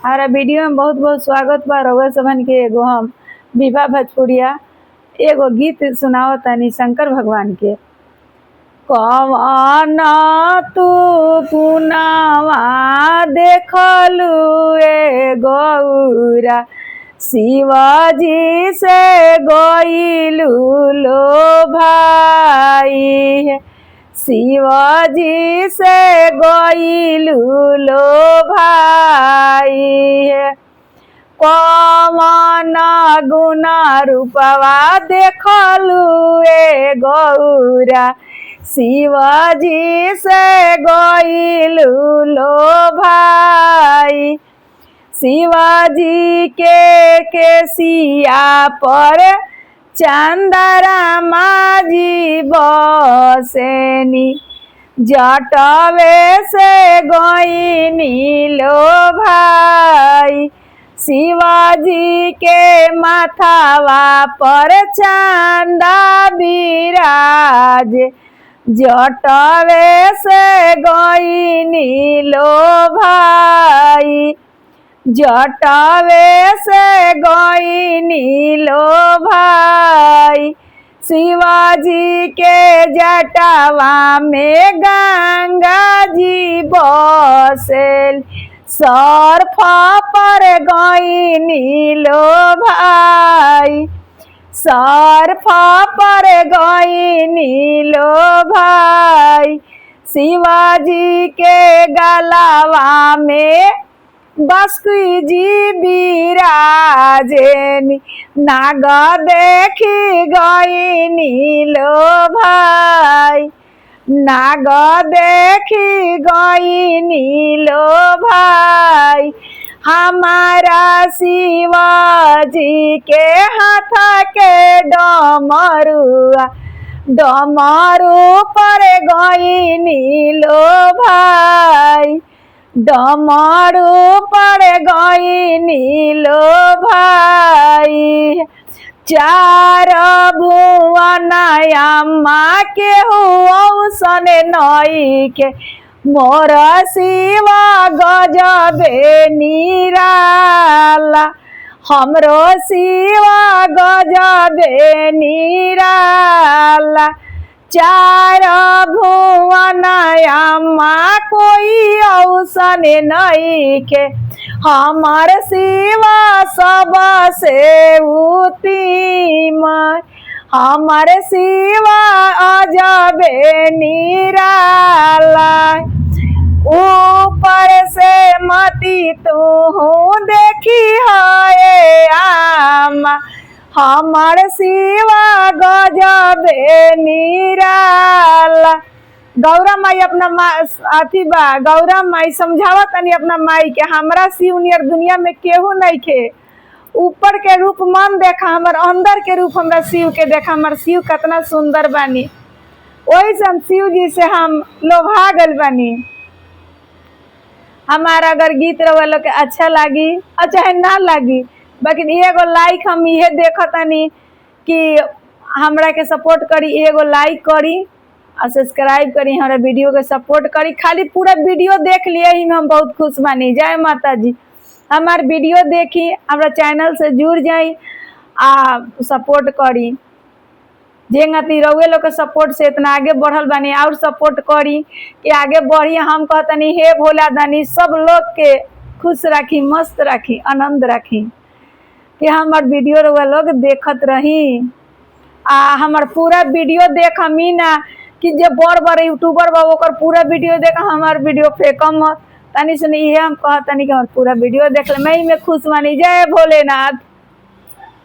हमारा वीडियो में बहुत बहुत स्वागत बा। रउआ सबन के एगो हम विवाह भोजपुरिया एगो गीत सुनाओ तनी शंकर भगवान के। कवन तू पुनावा देखलू ए गौरा, शिवाजी से गइलू लो भाई, शिवाजी से गइलू लो भाई। कवन गुना रूपवा देखलू ए गौरा, शिवाजी से गइलू लो भाई। शिवाजी के केसिया पर चंदरा माझी बसेनी, जटवे से गइनी लो भाई। शिवाजी के माथावा पर चांदा बिराज, जटवे से गइनी लो भाई, जटवे से गइनी लो भाई। शिवाजी के जटावा में गंगा जी बसेल, सर्फ पर गइनी लो भाई, सर्फ पर गइनी लो भाई। शिवाजी के गलावा में बांसुरी जी बिराजेनी, नाग देखी गइनी लो भाई, नाग देखी गइनी लो भाई। हमारा शिवाजी के हाथ के डमरुआ, डमरू पर गइनी लो भाई, डमरू पर गइनी लो भाई। चार भुवन अम्मा के हुसन नई के, मोर शिवा गजबे निराला, हमरो शिवा गजबे निराला। चार भुवन अम्मा कोई औसन नहीं के, हमार शिवा सबसे उत्तम, हमार शिवा अजबे निराला। ऊपर से मती तू देखी है आमा, हमार शिवा गजबे निराला। गौरा माई अपना अथी बा, गौरा माई समझावा तनी अपना माई के, हमरा शिव नियर दुनिया में केहू नहीं खे। ऊपर के रूप मन देखा, हमार अंदर के रूप हमरा शिव के देखा, हमार शिव कितना सुंदर बानी। वही से हम शिव जी से हम लोभा गल बानी। हमारा अगर गीत रउआ लोग के अच्छा लागी और चाहे ना लागी, बाकी एगो लाइक हम ये देखतानी कि हमरा के सपोर्ट करी, एगो लाइक करी और सब्सक्राइब करी, हमारा वीडियो के सपोर्ट करी। खाली पूरा वीडियो देख लिए ही में हम बहुत खुश बानी। जय माता जी। हमार वीडियो देखी, हमारा चैनल से जुड़ जाई आ सपोर्ट करी। जेंगती रउए लोग के सपोर्ट से इतना आगे बढ़ल बानी, और सपोर्ट करी कि आगे बढ़ी। हम कहतनी हे भोला दानी सब लोग के खुश राखी, मस्त राखी, आनंद राखी, कि हमार वीडियो रउआ लोग देखत रही। हमार पूरा वीडियो देख हमी ना कि जे बड़ बड़ यूट्यूबर बा ओकर पूरा वीडियो देख, हमार वीडियो फेंकम मत। तनी सुन ये हम कहतनी कि हमार पूरा वीडियो देख ले, मैं ही में खुश मानी। जय भोलेनाथ।